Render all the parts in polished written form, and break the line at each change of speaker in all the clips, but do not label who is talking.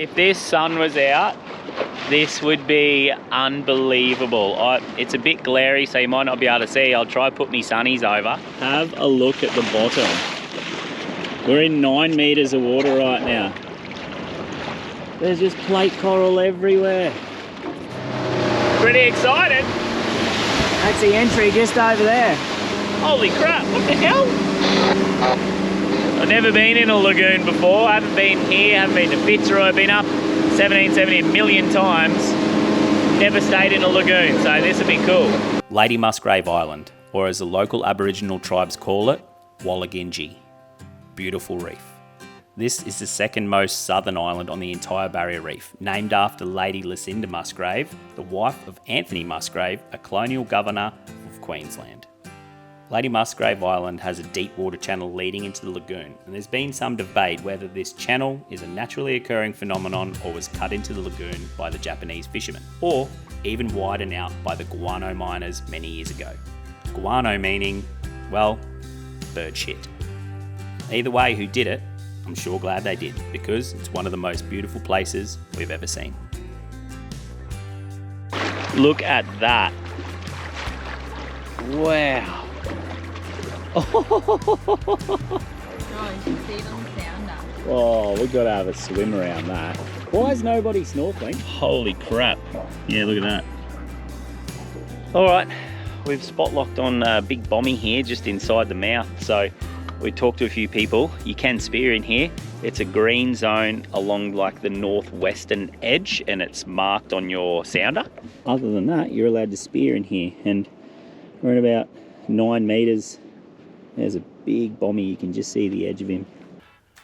if this sun was out, this would be unbelievable. It's a bit glary, so you might not be able to see. I'll try put me sunnies over. Have a look at the bottom. We're in 9 meters of water right now. There's just plate coral everywhere. Pretty excited.
That's the entry just over there.
Holy crap, what the hell? I've never been in a lagoon before. I haven't been here, haven't been to Fitzroy. I've been up 1770 a million times. Never stayed in a lagoon, so this would be cool. Lady Musgrave Island, or as the local Aboriginal tribes call it, Wallagingi. Beautiful reef. This is the second most southern island on the entire Barrier Reef, named after Lady Lucinda Musgrave, the wife of Anthony Musgrave, a colonial governor of Queensland. Lady Musgrave Island has a deep water channel leading into the lagoon, and there's been some debate whether this channel is a naturally occurring phenomenon or was cut into the lagoon by the Japanese fishermen, or even widened out by the guano miners many years ago. Guano meaning, well, bird shit. Either way, who did it, I'm sure glad they did, because it's one of the most beautiful places we've ever seen. Look at that. Wow. Oh, we've got to have a swim around that. Why is nobody snorkeling? Holy crap. Yeah, look at that. All right, we've spot locked on Big Bommy here just inside the mouth. So we talked to a few people. You can spear in here. It's a green zone along like the northwestern edge, and it's marked on your sounder. Other than that, you're allowed to spear in here, and we're at about 9 meters. There's a big Bommy, you can just see the edge of him.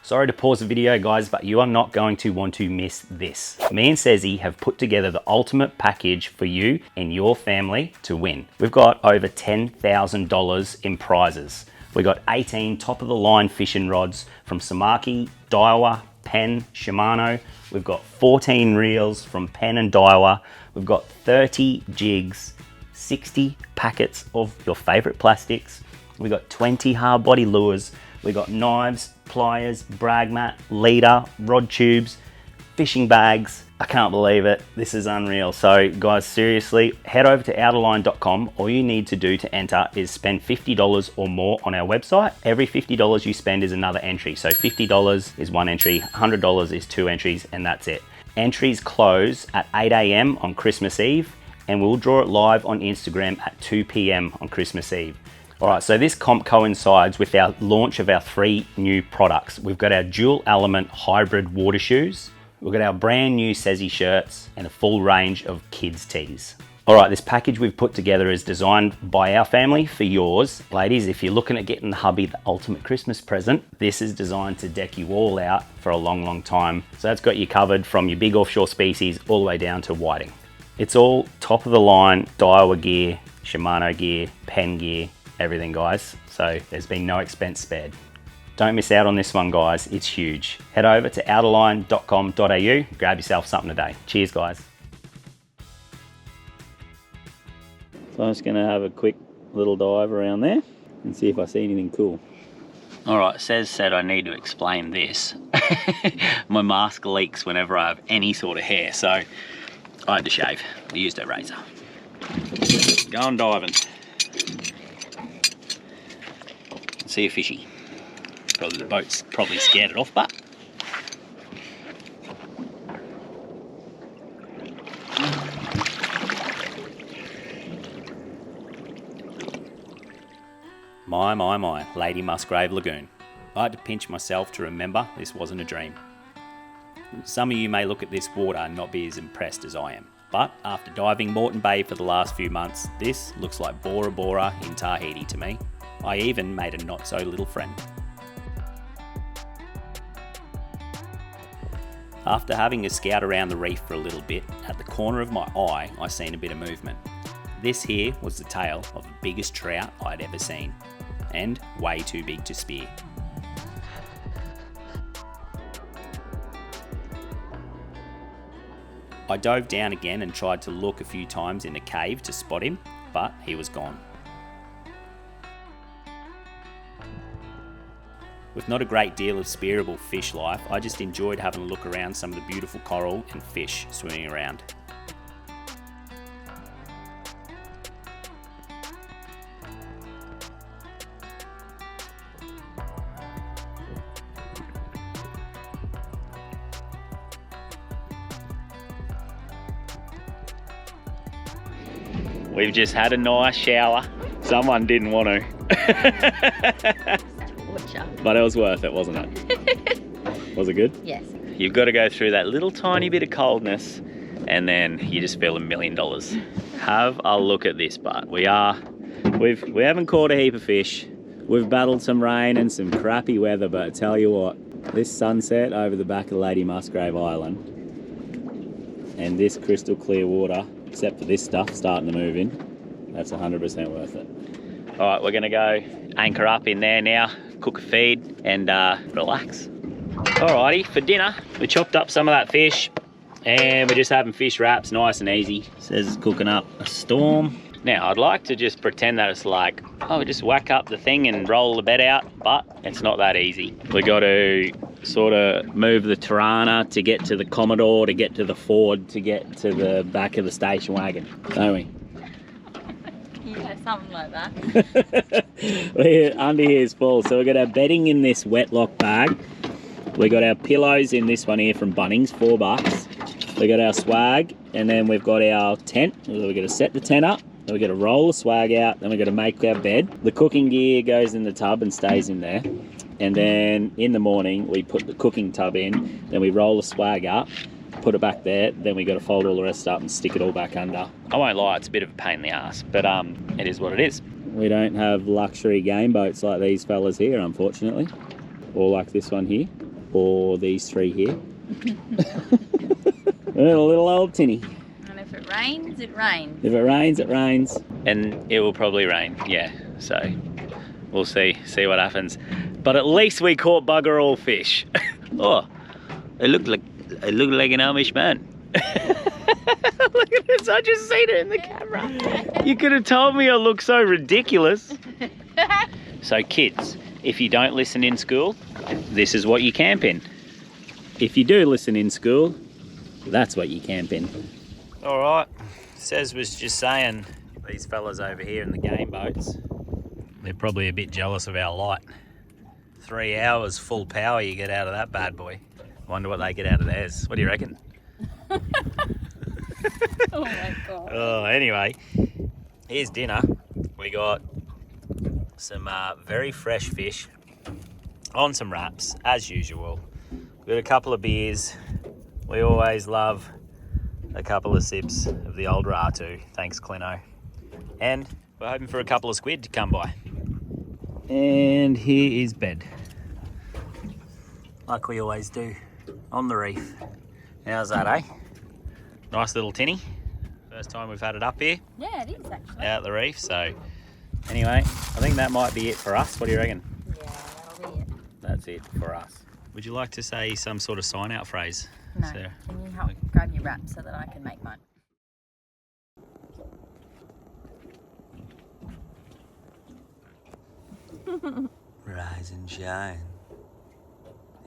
Sorry to pause the video, guys, but you are not going to want to miss this. Me and Sezzy have put together the ultimate package for you and your family to win. We've got over $10,000 in prizes. We got 18 top-of-the-line fishing rods from Samaki, Daiwa, Penn, Shimano. We've got 14 reels from Penn and Daiwa. We've got 30 jigs, 60 packets of your favorite plastics. We've got 20 hard body lures. We've got knives, pliers, brag mat, leader, rod tubes, fishing bags. I can't believe it. This is unreal. So guys, seriously, head over to outerline.com. All you need to do to enter is spend $50 or more on our website. Every $50 you spend is another entry. So $50 is one entry, $100 is 2 entries, and that's it. Entries close at 8 AM on Christmas Eve, and we'll draw it live on Instagram at 2 PM on Christmas Eve. All right, so this comp coincides with our launch of our 3 new products. We've got our dual element hybrid water shoes. We've got our brand new Sezzy shirts and a full range of kids tees. All right, this package we've put together is designed by our family for yours. Ladies, if you're looking at getting the hubby the ultimate Christmas present, this is designed to deck you all out for a long, long time. So that's got you covered from your big offshore species all the way down to whiting. It's all top of the line Daiwa gear, Shimano gear, Penn gear, everything, guys. So there's been no expense spared. Don't miss out on this one, guys. It's huge. Head over to outerline.com.au, grab yourself something today. Cheers, guys. So I'm just gonna have a quick little dive around there and see if I see anything cool. All right, said I need to explain this. My mask leaks whenever I have any sort of hair, so I had to shave. I used a razor. Going diving. See a fishy. Probably the boat's probably scared it off, but my, Lady Musgrave Lagoon. I had to pinch myself to remember this wasn't a dream. Some of you may look at this water and not be as impressed as I am, but after diving Moreton Bay for the last few months, this looks like Bora Bora in Tahiti to me. I even made a not so little friend. After having a scout around the reef for a little bit, at the corner of my eye I seen a bit of movement. This here was the tail of the biggest trout I'd ever seen, and way too big to spear. I dove down again and tried to look a few times in the cave to spot him, but he was gone. With not a great deal of spearable fish life, I just enjoyed having a look around some of the beautiful coral and fish swimming around. We've just had a nice shower. Someone didn't want to. But it was worth it, wasn't it? Was it good?
Yes.
You've got to go through that little tiny bit of coldness and then you just feel $1 million. Have a look at this part. We haven't caught a heap of fish. We've battled some rain and some crappy weather, but I tell you what, this sunset over the back of Lady Musgrave Island and this crystal clear water, except for this stuff starting to move in, that's 100% worth it. All right, we're gonna go anchor up in there now, cook a feed and relax. Alrighty, for dinner, we chopped up some of that fish and we're just having fish wraps, nice and easy. Says it's cooking up a storm. Now, I'd like to just pretend that it's like, oh, we just whack up the thing and roll the bed out, but it's not that easy. We got to sort of move the Tirana to get to the Commodore, to get to the Ford, to get to the back of the station wagon, don't we?
Yeah, something like that.
Under here is full, so we've got our bedding in this wet lock bag. We got our pillows in this one here from Bunnings, $4. We got our swag, and then we've got our tent. We've got to set the tent up. Then we've got to roll the swag out. Then we've got to make our bed. The cooking gear goes in the tub and stays in there. And then in the morning, we put the cooking tub in. Then we roll the swag up, put it back there. Then we got to fold all the rest up and stick it all back under. I won't lie, it's a bit of a pain in the ass, but it is what it is. We don't have luxury game boats like these fellas here, unfortunately, or like this one here, or these three here. A little old tinny.
And if it rains, it rains.
If it rains, it rains. And it will probably rain, yeah. So we'll see what happens. But at least we caught bugger all fish. Oh, it looked like an Amish man. Look at this, I just seen it in the camera. You could have told me I look so ridiculous. So kids, if you don't listen in school, this is what you camp in. If you do listen in school, that's what you camp in. All right, Sez was just saying, these fellas over here in the game boats, they're probably a bit jealous of our light. 3 hours full power you get out of that bad boy. Wonder what they get out of theirs. What do you reckon?
Oh my God.
Oh, anyway, here's dinner. We got some very fresh fish on some wraps, as usual. We got a couple of beers. We always love a couple of sips of the old Ratu. Thanks, Clino. And we're hoping for a couple of squid to come by. And here is bed. Like we always do on the reef. How's that, eh? Nice little tinny. First time we've had it up here.
Yeah, it is actually.
Out at the reef, so anyway, I think that might be it for us. What do you reckon?
Yeah, that'll be it.
That's it for us. Would you like to say some sort of sign out phrase?
No.
Sarah?
Can you help grab your wrap so that I can make mine?
Rise and shine.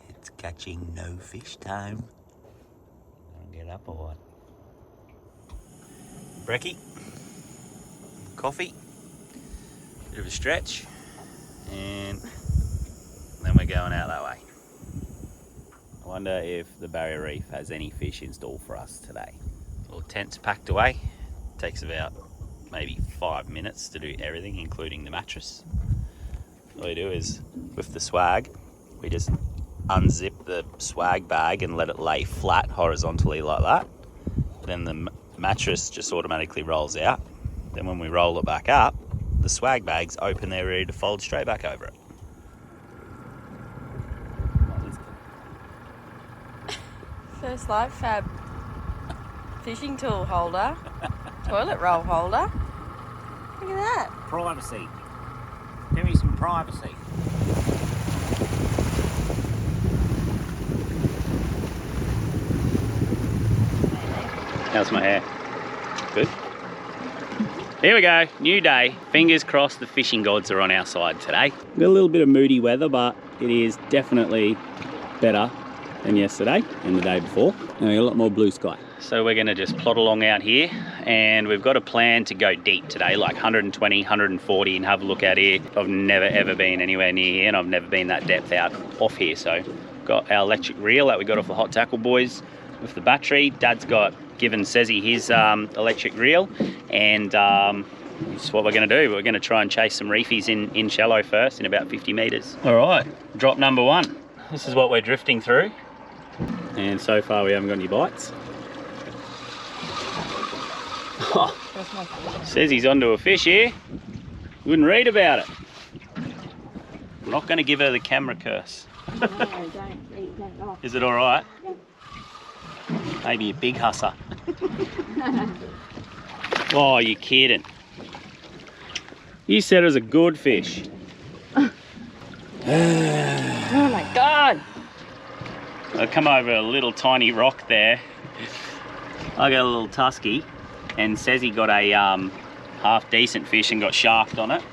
It's catching no fish time. Don't get up or what? Brekkie. Coffee. Bit of a stretch. And then we're going out that way. I wonder if the Barrier Reef has any fish in store for us today. Little tent's packed away. Takes about maybe 5 minutes to do everything, including the mattress. All we do is, with the swag, we just unzip the swag bag and let it lay flat horizontally like that. Then the mattress just automatically rolls out. Then when we roll it back up, the swag bag's open there ready to fold straight back over it.
First Life Fab fishing tool holder, toilet roll holder. Look at that.
Privacy. Give me some privacy. How's my hair? Good? Here we go, new day. Fingers crossed the fishing gods are on our side today. Got a little bit of moody weather, but it is definitely better than yesterday and the day before. And we got a lot more blue sky. So we're gonna just plod along out here, and we've got a plan to go deep today, like 120, 140, and have a look out here. I've never ever been anywhere near here, and I've never been that depth out off here. So got our electric reel that we got off the Hot Tackle boys with the battery. Dad's got given Sezzy his electric reel, and that's what we're going to do. We're going to try and chase some reefies in shallow first, in about 50 metres. All right, drop number 1. This is what we're drifting through, and so far we haven't got any bites. Oh, says he's onto a fish here. Wouldn't read about it. I'm not going to give her the camera curse.
No, don't.
Is it all right?
Yeah.
Maybe a big husser. Oh, you're kidding. You said it was a good fish.
Oh my God.
I come over a little tiny rock there. I got a little tusky, and says he got a half decent fish and got sharked on it.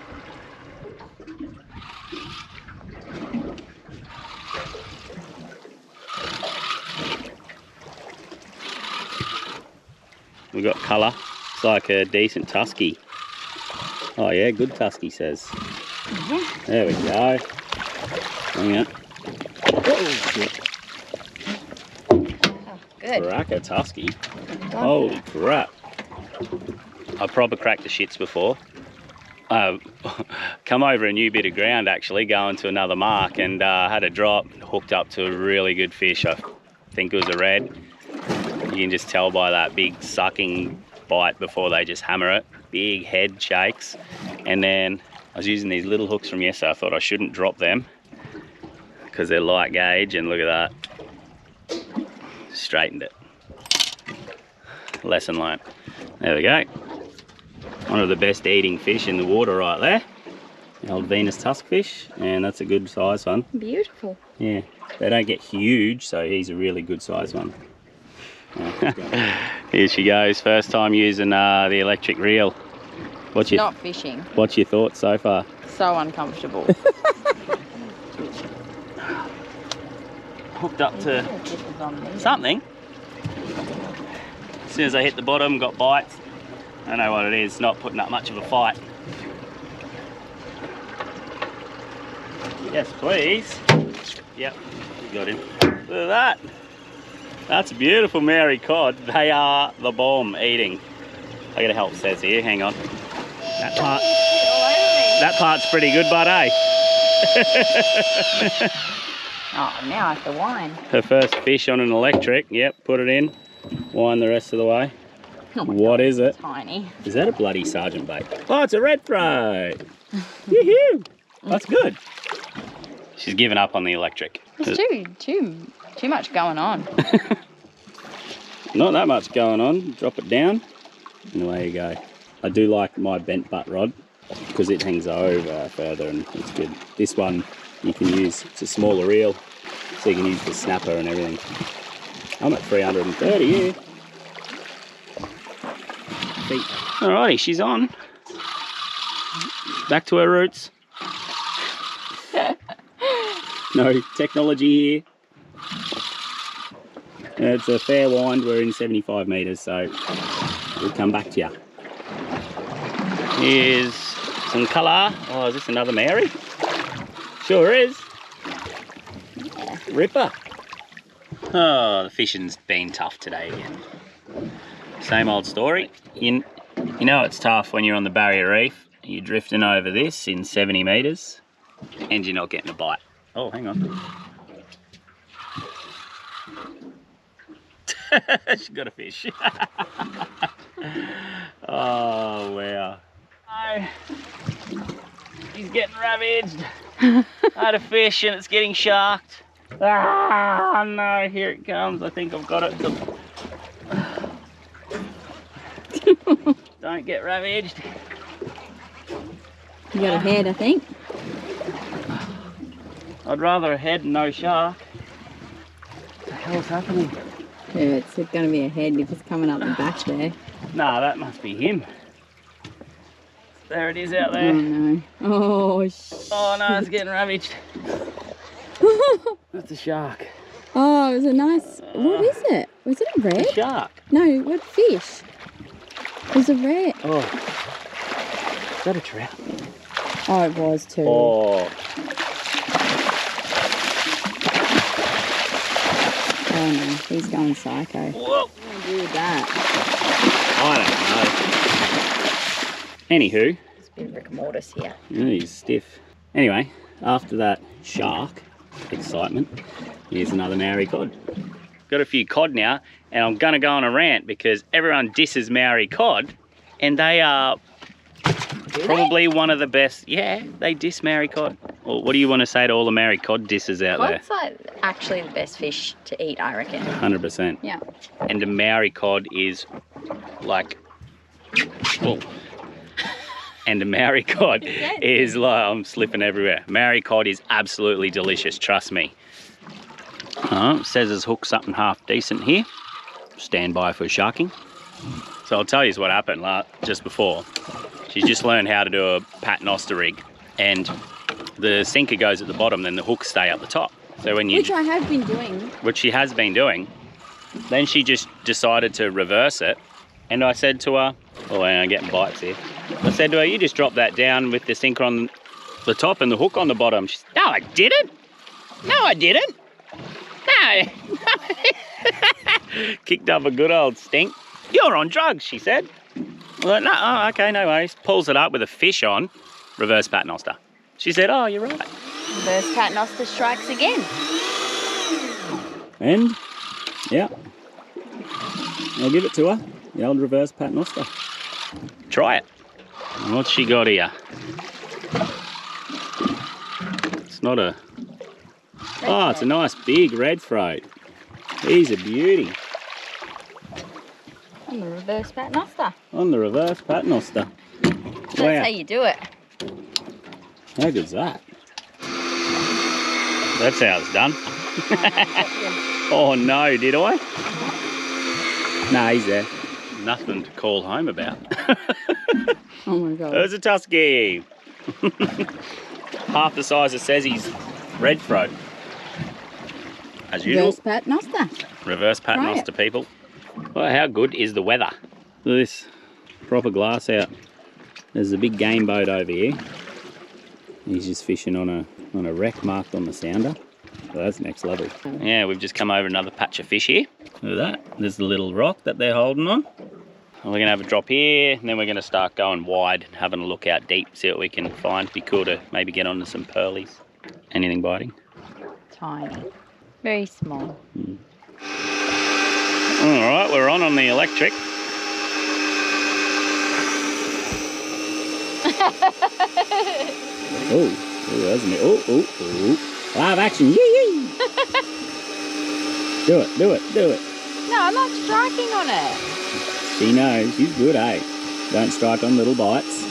We got colour. It's like a decent tusky. Oh yeah, good tusky says. There we go. Hang on.
Oh, good.
Cracker tusky. Holy crap. I proper cracked the shits before. Come over a new bit of ground actually, going to another mark, and had a drop, hooked up to a really good fish. I think it was a red. You can just tell by that big sucking bite before they just hammer it. Big head shakes. And then I was using these little hooks from yesterday. I thought I shouldn't drop them because they're light gauge, and look at that. Straightened it. Lesson learnt. There we go. One of the best eating fish in the water right there. The old Venus tuskfish, and that's a good size one.
Beautiful.
Yeah, they don't get huge, so he's a really good size one. Here she goes, first time using the electric reel.
Not fishing.
What's your thoughts so far?
So uncomfortable.
Hooked up to something. As soon as I hit the bottom, got bites. I don't know what it is, not putting up much of a fight. Yes, please. Yep, got him. Look at that. That's a beautiful Mary cod. They are the bomb eating. I gotta help Sez here, hang on. That part's pretty good, but eh?
Oh, now I have to whine.
Her first fish on an electric. Yep, put it in. Whine the rest of the way.
Oh my
what
God,
is it?
Tiny.
Is that a bloody sergeant bait? Oh, it's a red throat. Yoo-hoo. That's good. She's given up on the electric.
It's too much going on.
Not that much going on. Drop it down, and away you go. I do like my bent butt rod because it hangs over further and it's good. This one you can use, it's a smaller reel, so you can use the snapper and everything. I'm at 330 here. Alrighty, she's on. Back to her roots. No technology here. It's a fair wind, we're in 75 metres, so we'll come back to you. Here's some colour. Oh, is this another Mary? Sure is. Ripper. Oh, the fishing's been tough today again. Same old story. You know it's tough when you're on the Barrier Reef. You're drifting over this in 70 metres and you're not getting a bite. Oh, hang on. She got a fish. Oh, wow. Oh, he's getting ravaged. I had a fish and it's getting sharked. Ah, no, here it comes. I think I've got it. Don't get ravaged.
You got a head, I think.
I'd rather a head and no shark. What the hell's happening?
Yeah, it's going to be a head if it's coming up the back there.
Nah, that must be him. There it is out there.
Oh no. Oh,
Oh no, it's getting ravaged. That's a shark.
Oh, it was a nice... What is it? Was it a red?
A shark.
No, what fish? It was a red.
Oh. Is that a trout?
Oh, it was too.
Oh.
Oh no, he's going psycho.
Whoa.
What do you do with that?
I don't know. Anywho.
It's a bit of Rick and Mortis here.
Yeah, he's stiff. Anyway, after that shark excitement, here's another Maori cod. Got a few cod now, and I'm gonna go on a rant because everyone disses Maori cod, and they are probably one of the best. Yeah, they diss Maori cod. Well, what do you want to say to all the Maori cod dissers out there?
Cod's like actually the best fish to eat, I reckon.
100%.
Yeah.
And the Maori cod is like, well, and the Maori cod is like, I'm slipping everywhere. Maori cod is absolutely delicious, trust me. Says his hook's something half decent here. Stand by for sharking. So I'll tell you what happened just before. She's just learned how to do a paternoster rig, and the sinker goes at the bottom, then the hooks stay up the top. So when you,
Which I have been doing.
which she has been doing, then she just decided to reverse it, and I said to her, oh, I'm getting bites here. I said to her, you just drop that down with the sinker on the top and the hook on the bottom. She said, no, I didn't. No, I didn't. No. Kicked up a good old stink. You're on drugs, she said. I was like, no, oh, okay, no worries. Pulls it up with a fish on, reverse paternoster. She said, oh, you're right.
Reverse paternoster strikes again.
And, yeah, I'll give it to her, the old reverse paternoster. Try it. What's she got here? It's not a... Oh, it's a nice big red throat. He's a beauty.
On the reverse paternoster.
On the reverse paternoster.
That's how you do it.
How good's that? That's how it's done. Oh no, did I? No, he's there. Nothing to call home about.
Oh my god.
There's a tusky. Half the size it says he's red throat. As usual.
Reverse paternoster.
Reverse paternoster, people. Well, how good is the weather? Look at this. Proper glass out. There's a big game boat over here. He's just fishing on a wreck marked on the sounder. So that's next level. Yeah, we've just come over another patch of fish here. Look at that. There's the little rock that they're holding on. We're going to have a drop here, and then we're going to start going wide, having a look out deep, see what we can find. Be cool to maybe get onto some pearlies. Anything biting?
Tiny. Very small.
Alright, we're on the electric. Oh, that's me. Oh. Live action. Yee yee. Do it.
No, I'm not striking on it.
She knows. She's good, eh? Don't strike on little bites.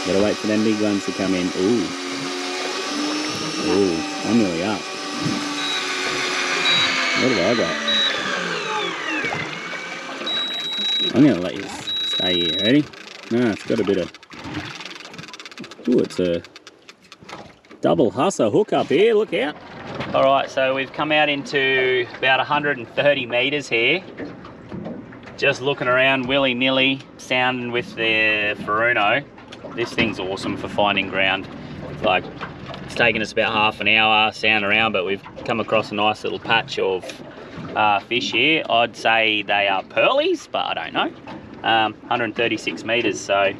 Gotta wait for them big ones to come in. Ooh, I'm nearly up. What have I got? I'm gonna let you stay here. Ready? No, it's got a bit of... Ooh, it's a double husser hook up here. Look out. All right, so we've come out into about 130 metres here. Just looking around willy-nilly, sounding with the Furuno. This thing's awesome for finding ground. Like, it's taken us about half an hour sound around, but we've come across a nice little patch of fish here. I'd say they are pearlies, but I don't know. 136 metres, so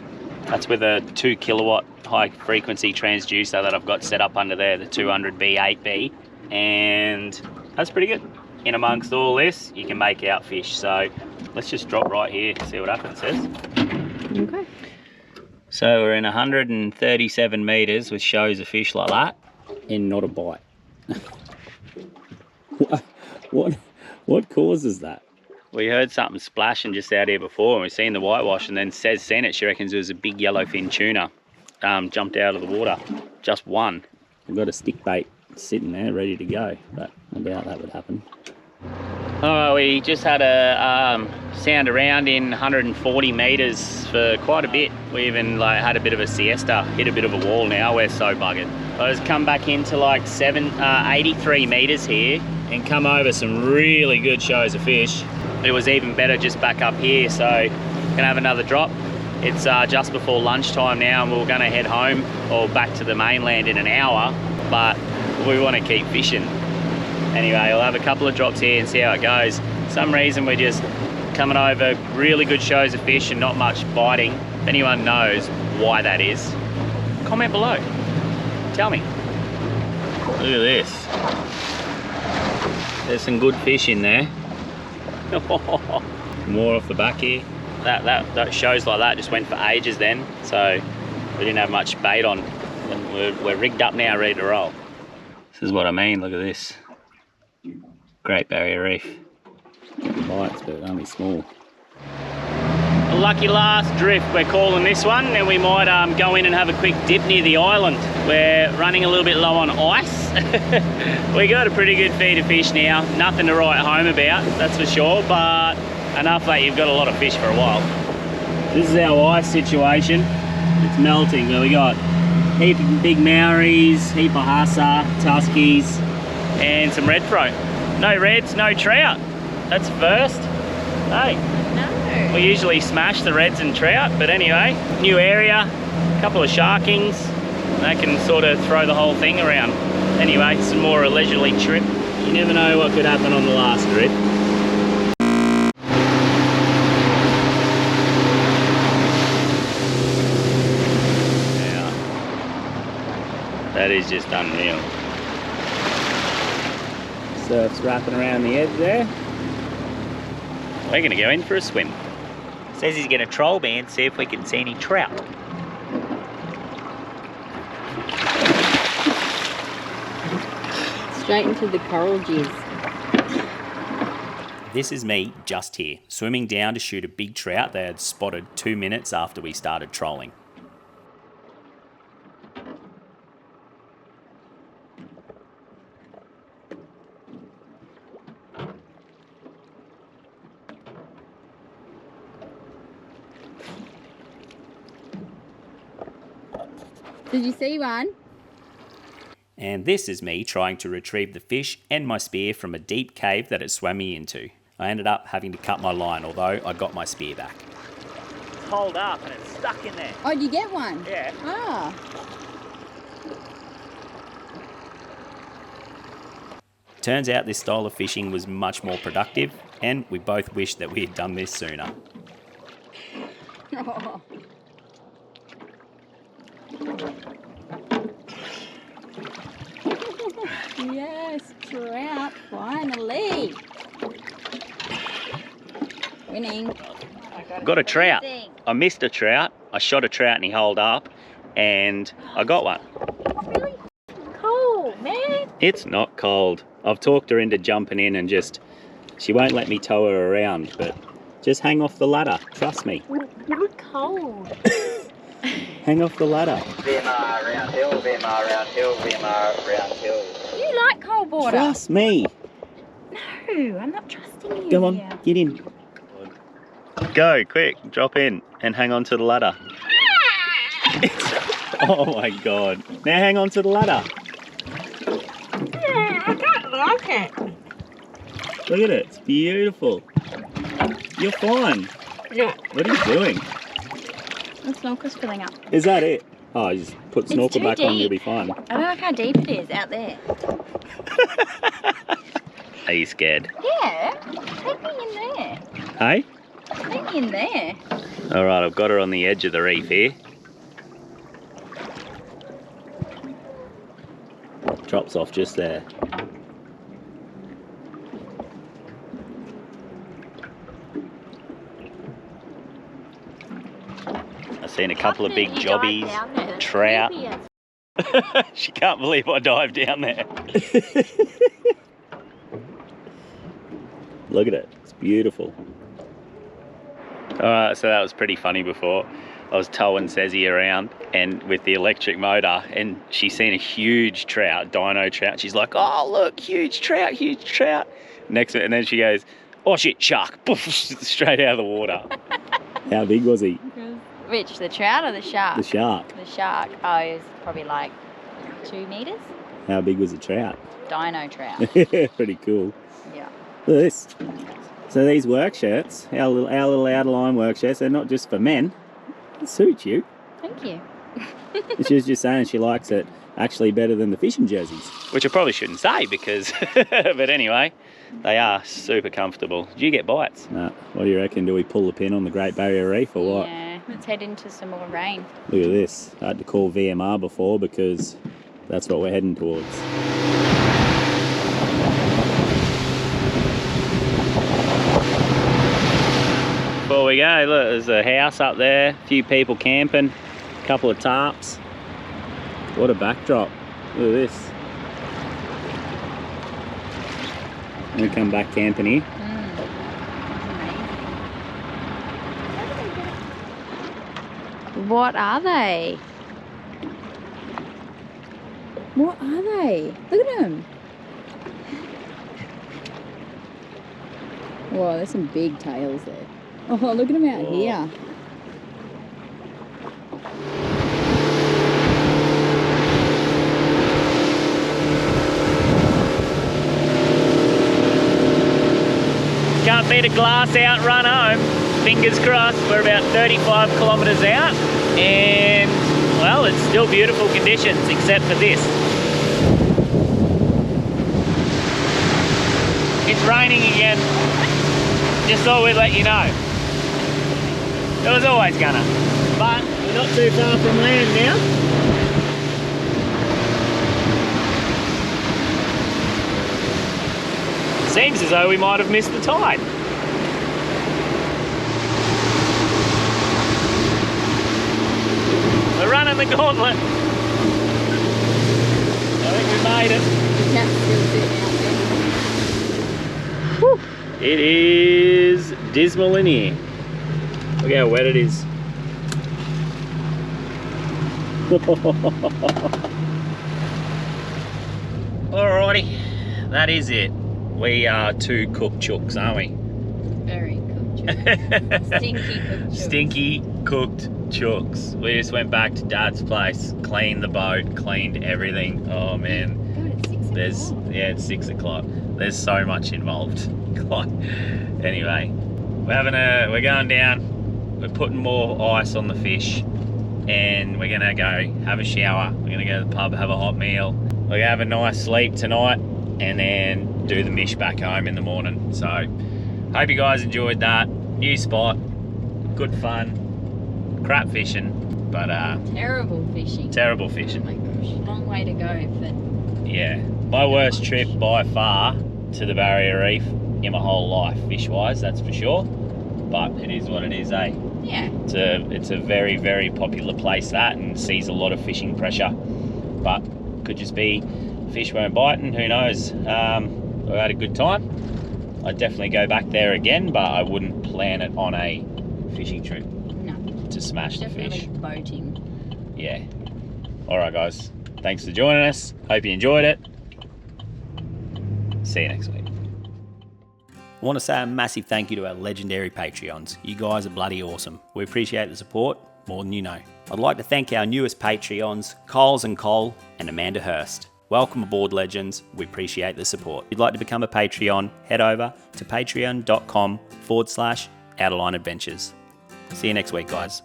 that's with a 2 kilowatt high frequency transducer that I've got set up under there, the 200B8B, and that's pretty good. In amongst all this, you can make out fish, so let's just drop right here, see what happens, says.
Okay.
So we're in 137 metres with shows of fish like that, and not a bite. What causes that? We heard something splashing just out here before, and we've seen the whitewash, and then Sez seen it. She reckons it was a big yellowfin tuna jumped out of the water. Just one. We've got a stick bait sitting there ready to go, but I doubt that would happen. Oh, we just had a sound around in 140 metres for quite a bit. We even had a bit of a siesta, hit a bit of a wall now. We're so buggered. I just come back into 83 metres here and come over some really good shows of fish. It was even better just back up here, so gonna have another drop. It's just before lunchtime now, and we're gonna head home or back to the mainland in an hour, but we want to keep fishing. Anyway, I'll have a couple of drops here and see how it goes. For some reason we're just coming over really good shows of fish and not much biting. If anyone knows why that is, comment below. Tell me. Look at this. There's some good fish in there. More off the back here. That shows like that just went for ages then, so we didn't have much bait on. And we're rigged up now, ready to roll. This is what I mean, look at this. Great Barrier Reef. Bites, but only small. A lucky last drift, we're calling this one, and we might go in and have a quick dip near the island. We're running a little bit low on ice. We got a pretty good feed of fish now. Nothing to write home about, that's for sure, but enough that you've got a lot of fish for a while. This is our ice situation. It's melting, but we got a heap of big Maoris, heap of Hassa, Tuskies, and some red throat. No reds, no trout. That's first. Hey. No. We usually smash the reds and trout, but anyway, new area, a couple of sharkings. That can sort of throw the whole thing around. Anyway, some more a leisurely trip. You never know what could happen on the last trip. Yeah. That is just unreal. Surf's wrapping around the edge there. We're going to go in for a swim. Says he's going to troll me and see if we can see any trout.
Straight into the coral jizz.
This is me just here, swimming down to shoot a big trout they had spotted 2 minutes after we started trolling.
Did you see one?
And this is me trying to retrieve the fish and my spear from a deep cave that it swam me into. I ended up having to cut my line, although I got my spear back. It's holed up and it's stuck in there.
Oh, did you get one?
Yeah.
Ah.
Turns out this style of fishing was much more productive, and we both wished that we had done this sooner.
Oh. Yes, trout, finally. Winning.
Got a trout. I missed a trout. I shot a trout and he holed up, and I got one.
It's really cold, man.
It's not cold. I've talked her into jumping in and she won't let me tow her around, but just hang off the ladder. Trust me.
You're cold.
Hang off the ladder.
VMR round hill, VMR round hill, VMR round hill.
You like cold water?
Trust me.
No, I'm not trusting you.
Come on, get in. Go, quick, drop in and hang on to the ladder. Oh my God. Now hang on to the ladder.
Yeah, I don't like it.
Look at it, it's beautiful. You're fine.
Yeah.
What are you doing?
The snorkel's filling up.
Is that it? Oh, you just put snorkel back on,
deep.
you'll be fine.
I don't like how deep it is out there.
Are you scared?
Yeah, take me in there.
Hey?
Take me in there.
All right, I've got her on the edge of the reef here. Drops off just there. I've seen a couple of big jobbies, trout. She can't believe I dived down there. Look at it, it's beautiful. Alright, so that was pretty funny before. I was towing Cezzy around and with the electric motor, and she's seen a huge trout, dino trout. She's like, oh, look, huge trout, huge trout. Next minute, and then she goes, oh shit, shark. Poof, straight out of the water. How big was he?
Which, the trout or the shark?
The shark.
The shark. Oh, he was probably like 2 meters.
How big was the trout?
Dino trout.
Pretty cool.
Yeah.
Look at this. So these work shirts, our little outerline work shirts, they're not just for men. They suit you.
Thank you.
She was just saying she likes it actually better than the fishing jerseys. Which I probably shouldn't say because, but anyway, they are super comfortable. Did you get bites? No. What do you reckon? Do we pull the pin on the Great Barrier Reef or what?
Yeah, let's head into some more rain.
Look at this. I had to call VMR before because that's what we're heading towards. Before we go, look, there's a house up there, a few people camping, a couple of tarps. What a backdrop. Look at this. I'm gonna come back camping here.
What are they? What are they? Look at them. Whoa, there's some big tails there. Oh, look at them out here.
Can't beat a glass out run home. Fingers crossed. We're about 35 kilometres out, and well, it's still beautiful conditions except for this. It's raining again. Just thought we'd let you know. It was always gonna, but we're not too far from land now. Seems as though we might have missed the tide. We're running the gauntlet. I think we made it.
The cat's still sitting out there.
Whew. It is dismal in here. Look how wet it is. Alrighty, that is it. We are 2 cooked chooks, aren't we?
Very cooked chooks. Stinky cooked chooks.
Stinky cooked chooks. We just went back to Dad's place, cleaned the boat, cleaned everything. Oh man.
God, it's 6 o'clock.
Yeah, it's 6 o'clock. There's so much involved. Anyway, we're going down. We're putting more ice on the fish, and we're gonna go have a shower. We're gonna go to the pub, have a hot meal. We're gonna have a nice sleep tonight, and then do the mish back home in the morning. So, hope you guys enjoyed that. New spot, good fun, crap fishing, but
terrible fishing.
Terrible fishing.
Oh my gosh, long way to go, but
yeah, my worst trip by far to the Barrier Reef in my whole life, fish-wise, that's for sure. But it is what it is, eh?
yeah.
It's a very, very popular place, that, and sees a lot of fishing pressure. But could just be fish weren't biting, who knows. We had a good time. I'd definitely go back there again, but I wouldn't plan it on a fishing trip.
No.
To smash
Definitely
the fish.
Boating.
Yeah. Alright guys, thanks for joining us. Hope you enjoyed it. See you next week. I want to say a massive thank you to our legendary Patreons. You guys are bloody awesome. We appreciate the support more than you know. I'd like to thank our newest Patreons, Coles and Cole and Amanda Hurst. Welcome aboard, legends. We appreciate the support. If you'd like to become a Patreon, head over to patreon.com/outerline adventures. See you next week, guys.